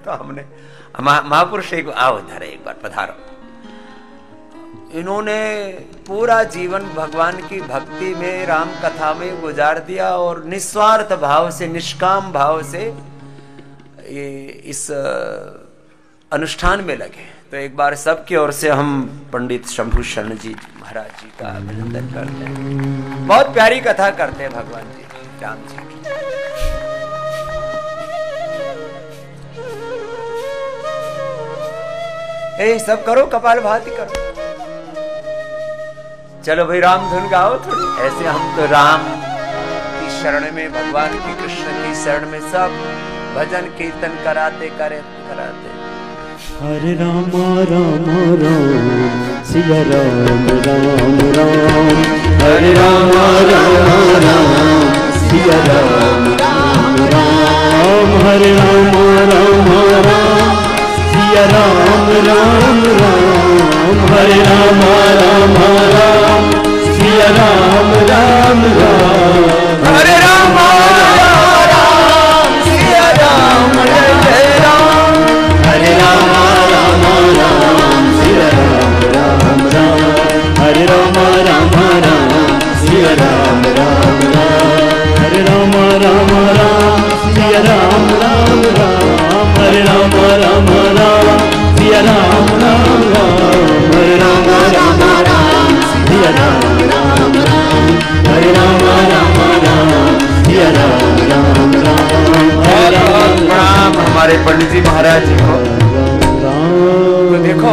तो हमने महापुरुष एक आओ इधर एक बार पधारो। इन्होंने पूरा जीवन भगवान की भक्ति में, राम कथा में गुजार दिया और निस्वार्थ भाव से, निष्काम भाव से इस अनुष्ठान में लगे। तो एक बार सबकी ओर से हम पंडित शंभू शरण जी महाराज जी का अभिनंदन करते हैं। बहुत प्यारी कथा करते हैं भगवान जी, राम जी की। सब करो, कपाल भाती करो। चलो भाई राम धुन गाओ थोड़ी। ऐसे हम तो राम की शरण में, भगवान की, कृष्ण की शरण में सब भजन कीर्तन कराते कराते। हरे राम राम राम सिया राम राम राम, हरे राम राम राम सिया राम राम राम, हरे राम राम राम सिया राम राम राम, हरे राम राम राम सिया राम राम राम, हरे राम राम सिया राम जय राम, हरे राम राम राम सिया राम राम राम, हरे राम राम राम सिया राम राम राम, हरे राम राम राम सिया राम राम राम, हरे राम राम राम सिया राम राम राम, हरे राम राम राम सिया राम राम राम, हरे राम राम राम सिया राम राम राम। प्रणाम हमारे पंडित जी महाराज जी को। तो देखो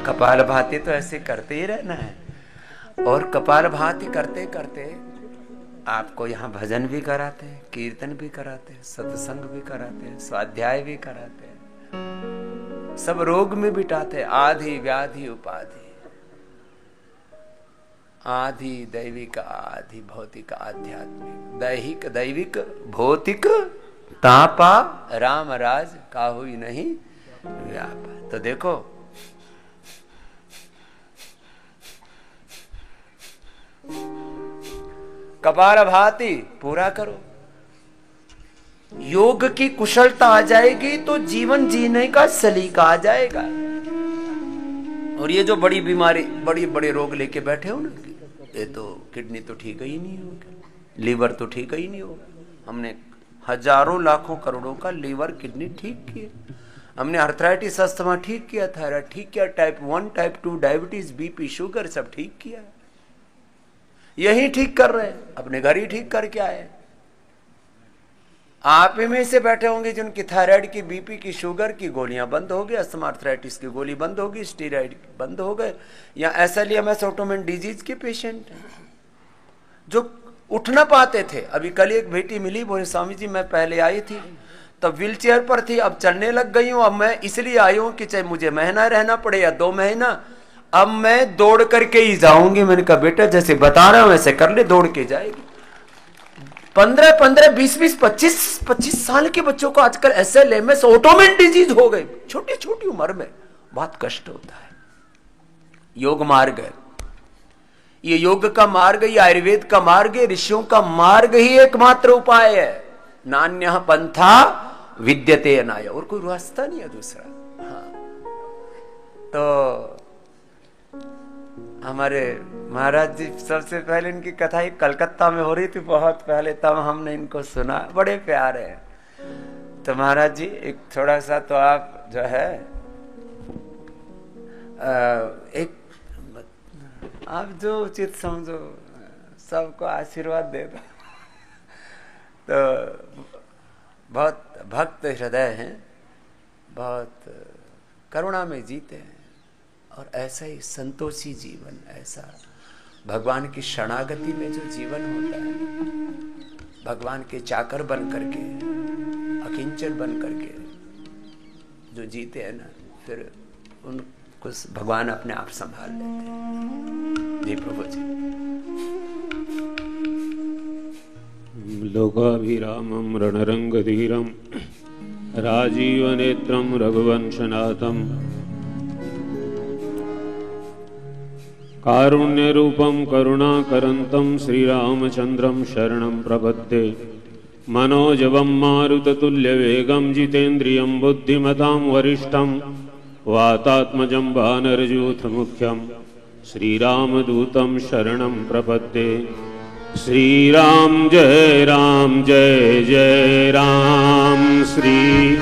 कपाल भाती तो ऐसे करते ही रहना है, और कपाल भाती करते करते आपको यहाँ भजन भी कराते हैं, कीर्तन भी कराते हैं, सत्संग भी कराते हैं, स्वाध्याय भी कराते हैं, सब रोग में बिटाते हैं। आधि व्याधि उपाधि, आधि दैविक, आधि भौतिक, आध्यात्मिक, दैहिक दैविक भौतिक, तापा राम राज काहू नहीं व्यापा। तो देखो कपाल भाती पूरा करो, योग की कुशलता आ जाएगी तो जीवन जीने का सलीका आ जाएगा। और ये जो बड़ी बीमारी, बड़ी बड़े रोग लेके बैठे हो ना, ये तो किडनी तो ठीक ही नहीं होगा, लीवर तो ठीक ही नहीं होगा। हमने हजारों लाखों करोड़ों का लीवर किडनी ठीक किया, हमने आर्थराइटिस अस्थमा ठीक किया, थायराइड ठीक किया, type 1 type 2 diabetes BP sugar सब ठीक किया। यही ठीक कर रहे हैं, अपने घर ही ठीक करके आए। आप ही में से बैठे होंगे जिनकी थायराइड की, बीपी की, शुगर की गोलियां बंद हो गई, अस्थमा आर्थराइटिस की गोली बंद हो गई, स्टीरॉइड बंद हो गए, या एसएलईएमएस ऑटोइम्यून डिजीज के पेशेंट हैं जो उठ ना पाते थे। अभी कल एक बेटी मिली, बोले स्वामी जी मैं पहले आई थी तब व्हील चेयर पर थी, अब चलने लग गई हूं, अब मैं इसलिए आई हूं कि चाहे मुझे महीना रहना पड़े या 2 महीना, अब मैं दौड़ करके ही जाऊंगी। मैंने कहा बेटा जैसे बता रहा हूं वैसे कर ले, दौड़ के जाएगी। 15-15, 20-20, 25 साल के बच्चों को आजकल एसएलईएमएस ऑटोइम्यून डिजीज हो गई, छोटी छोटी उम्र में। बहुत कष्ट होता है। योग मार्ग है ये, योग का मार्ग, ये आयुर्वेद का मार्ग है, ऋषियों का मार्ग ही एकमात्र उपाय है। नान्यः पंथा विद्यते अनाय, और कोई रास्ता नहीं है दूसरा। हाँ, तो हमारे महाराज जी, सबसे पहले इनकी कथा ही कलकत्ता में हो रही थी बहुत पहले, तब हमने इनको सुना, बड़े प्यारे हैं। तो महाराज जी एक थोड़ा सा तो आप जो है एक आप जो उचित समझो सबको आशीर्वाद दे दो। तो बहुत भक्त हृदय हैं, बहुत करुणा में जीते हैं, और ऐसा ही संतोषी जीवन, ऐसा भगवान की शरणागति में जो जीवन होता है, भगवान के चाकर बन करके, अकिंचन बन करके जो जीते हैं ना, फिर उनको भगवान अपने आप संभाल लेते हैं। जी प्रभु जी। लोकाभिरामं रणरंगधीरं राजीवनेत्रं रघुवंशनाथं कारुण्यरूपं करुणाकरन्तं श्रीरामचन्द्रं शरणं प्रपद्ये। मनोजवं मारुततुल्यवेगं जितेन्द्रियं बुद्धिमतां वरिष्ठं वातात्मजं वानरयूथमुख्यं श्रीरामदूतं शरणं प्रपद्ये। श्रीराम जय जय राम। श्री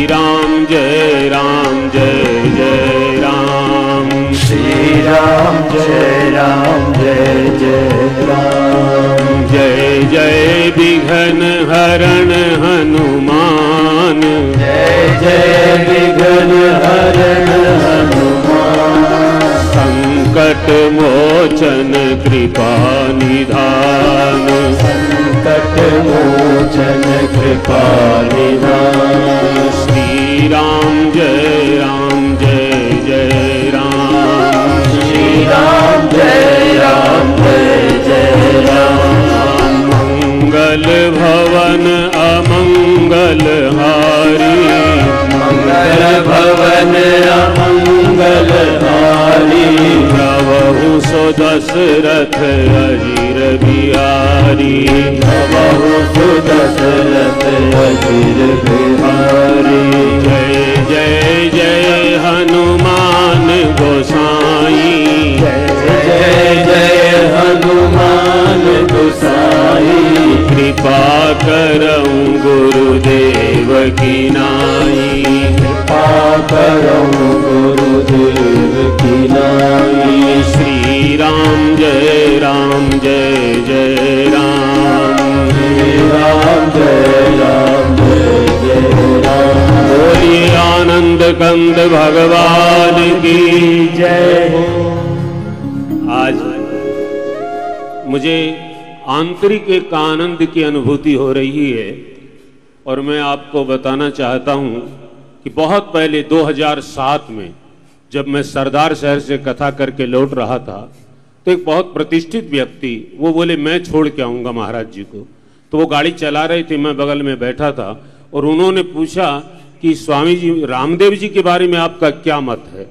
राम जय जय राम। श्रीराम जय जय राम। जय जय विघ्न हरण हनुमान। जय विघ्न हरण हनुमान। संकट मोचन कृपा निधान। संकट मोचन कृपा निधान। श्रीराम जय जय राम। श्रीराम जय जय राम। मंगल भवन अमंगल हारी। मंगल भवन अमंगल हारी। प्रभु सो दशरथ अजीर बिहारी। प्रभु सो दशरथ अजीर बिहारी। जय जय हनुमान गोसाई। जय हनुमान गोसाई। कृपा करऊं गुरुदेव की नाई। कृपा करऊं गुरुदेव की नाई। श्रीराम जय जय राम। श्रीराम जय जय राम। बोलिए आनंद कंद भगवान की जय। आज मुझे आंतरिक एक आनंद की अनुभूति हो रही है और मैं आपको बताना चाहता हूं कि बहुत पहले 2007 में जब मैं सरदार शहर से कथा करके लौट रहा था तो एक बहुत प्रतिष्ठित व्यक्ति वो बोले मैं छोड़ के आऊँगा महाराज जी को। तो वो गाड़ी चला रही थी, मैं बगल में बैठा था और उन्होंने पूछा कि स्वामी जी रामदेव जी के बारे में आपका क्या मत है।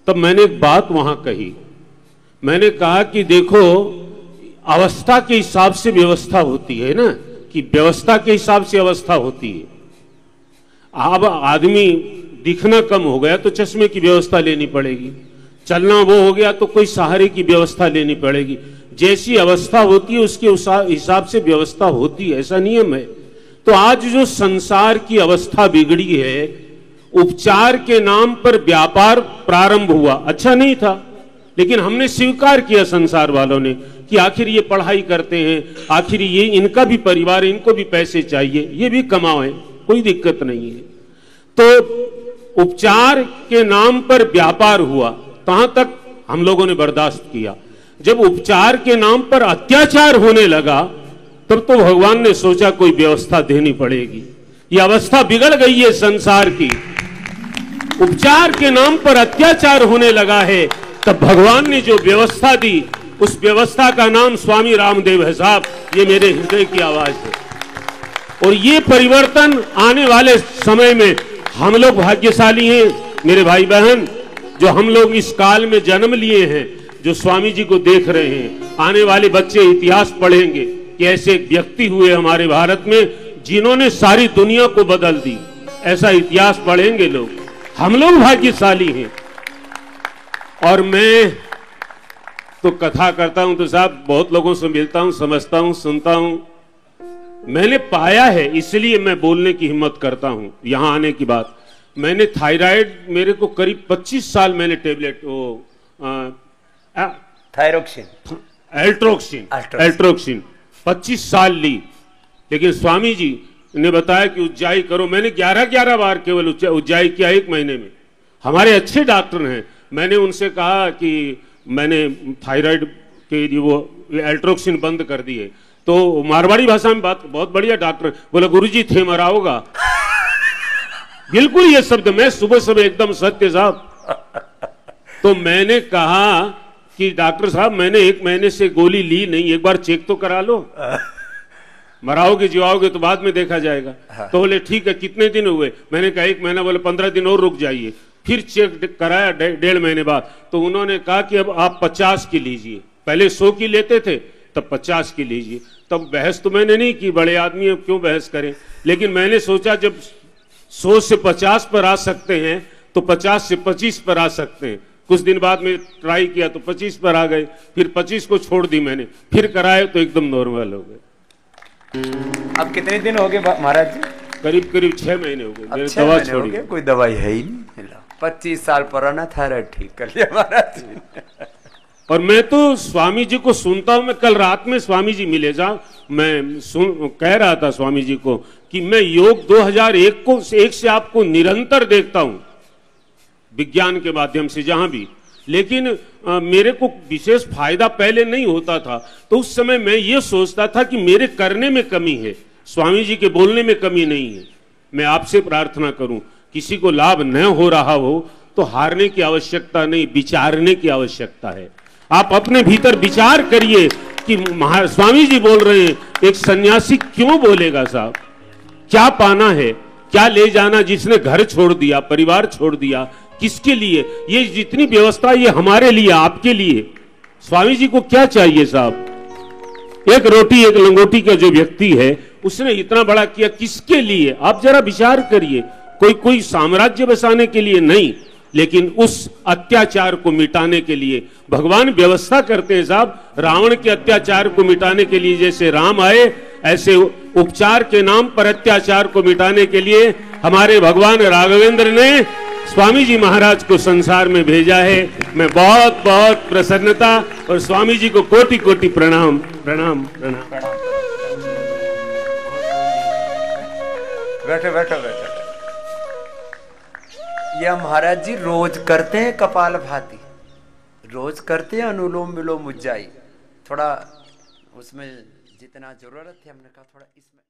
तब मैंने एक बात वहाँ कही, मैंने कहा कि देखो अवस्था के हिसाब से व्यवस्था होती है ना, कि व्यवस्था के हिसाब से अवस्था होती है। अब आदमी दिखना कम हो गया तो चश्मे की व्यवस्था लेनी पड़ेगी, चलना वो हो गया तो कोई सहारे की व्यवस्था लेनी पड़ेगी। जैसी अवस्था होती है उसके हिसाब से व्यवस्था होती है, ऐसा नियम है। तो आज जो संसार की अवस्था बिगड़ी है, उपचार के नाम पर व्यापार प्रारंभ हुआ, अच्छा नहीं था, लेकिन हमने स्वीकार किया संसार वालों ने कि आखिर ये पढ़ाई करते हैं, आखिर ये इनका भी परिवार, इनको भी पैसे चाहिए, ये भी कमाए, कोई दिक्कत नहीं है। तो उपचार के नाम पर व्यापार हुआ, कहां तक हम लोगों ने बर्दाश्त किया। जब उपचार के नाम पर अत्याचार होने लगा तब तो भगवान ने सोचा कोई व्यवस्था देनी पड़ेगी। ये अवस्था बिगड़ गई है संसार की, उपचार के नाम पर अत्याचार होने लगा है। तब भगवान ने जो व्यवस्था दी उस व्यवस्था का नाम स्वामी रामदेव है साहब, ये मेरे हृदय की आवाज है। और ये परिवर्तन आने वाले समय में हम लोग भाग्यशाली हैं मेरे भाई बहन, जो हम लोग इस काल में जन्म लिए हैं, जो स्वामी जी को देख रहे हैं। आने वाले बच्चे इतिहास पढ़ेंगे कि ऐसे एक व्यक्ति हुए हमारे भारत में जिन्होंने सारी दुनिया को बदल दी, ऐसा इतिहास पढ़ेंगे लोग। हम लोग भाग्यशाली हैं। और मैं तो कथा करता हूं तो साहब बहुत लोगों से मिलता हूं, समझता हूं, सुनता हूं, मैंने पाया है, इसलिए मैं बोलने की हिम्मत करता हूं। यहां आने की बात, मैंने थायराइड, मेरे को करीब 25 साल मैंने टेबलेट थायरोक्सिन, एल्ट्रोक्सिन 25 साल ली। लेकिन स्वामी जी ने बताया कि उज्जाई करो, मैंने 11 बार केवल उज्जाई किया 1 महीने में। हमारे अच्छे डॉक्टर हैं, मैंने उनसे कहा कि मैंने थायराइड के लिए वो एल्ट्रोक्सिन बंद कर दिए। तो मारवाड़ी भाषा में बात, बहुत बढ़िया डॉक्टर बोला, गुरुजी थे मराओगा। बिल्कुल ये शब्द, मैं सुबह एकदम सत्य साहब। तो मैंने कहा कि डॉक्टर साहब मैंने 1 महीने से गोली ली नहीं, एक बार चेक तो करा लो, मराओगे जिवाओगे तो बाद में देखा जाएगा। तो बोले ठीक है, कितने दिन हुए? मैंने कहा 1 महीना। बोले 15 दिन और रुक जाइए। फिर चेक कराया 1.5 महीने बाद, तो उन्होंने कहा कि अब आप 50 की लीजिए। पहले 100 की लेते थे, तब 50 की लीजिए। तब बहस तो मैंने नहीं की, बड़े आदमी अब क्यों बहस करें, लेकिन मैंने सोचा जब 100 से 50 पर आ सकते हैं तो 50 से 25 पर आ सकते हैं। कुछ दिन बाद में ट्राई किया तो 25 पर आ गए, फिर 25 को छोड़ दी मैंने, फिर कराए तो एकदम नॉर्मल हो गए। अब कितने दिन हो गए महाराज जी? करीब करीब 6 महीने हो गए मेरे 6 दवा महीने हो छोड़ी। गए, कोई दवाई है ही नहीं। 25 साल पुराना थायराइड ठीक कर लिया महाराज जी। और मैं तो स्वामी जी को सुनता हूं, मैं कल रात में स्वामी जी मिले जा, मैं कह रहा था स्वामी जी को कि मैं योग 2001 से आपको निरंतर देखता हूं विज्ञान के माध्यम से जहां भी, लेकिन मेरे को विशेष फायदा पहले नहीं होता था। तो उस समय मैं ये सोचता था कि मेरे करने में कमी है, स्वामी जी के बोलने में कमी नहीं है। मैं आपसे प्रार्थना करूं, किसी को लाभ न हो रहा हो तो हारने की आवश्यकता नहीं, विचारने की आवश्यकता है। आप अपने भीतर विचार करिए कि स्वामी जी बोल रहे हैं, एक सन्यासी क्यों बोलेगा साहब, क्या पाना है, क्या ले जाना, जिसने घर छोड़ दिया, परिवार छोड़ दिया, किसके लिए ये जितनी व्यवस्था, ये हमारे लिए, आपके लिए। स्वामी जी को क्या चाहिए साहब, एक रोटी एक लंगोटी का जो व्यक्ति है उसने इतना बड़ा किया, किसके लिए? आप जरा विचार करिए। कोई साम्राज्य बसाने के लिए नहीं, लेकिन उस अत्याचार को मिटाने के लिए भगवान व्यवस्था करते हैं साहब। रावण के अत्याचार को मिटाने के लिए जैसे राम आए, ऐसे उपचार के नाम पर अत्याचार को मिटाने के लिए हमारे भगवान राघवेंद्र ने स्वामी जी महाराज को संसार में भेजा है। मैं बहुत बहुत प्रसन्नता, और स्वामी जी को कोटि कोटि प्रणाम प्रणाम प्रणाम। बैठो बैठो बैठो। यह महाराज जी रोज करते हैं कपाल भाती, रोज करते हैं अनुलोम विलोम उज्जाई। थोड़ा उसमें जितना जरूरत है हमने कहा थोड़ा इसमें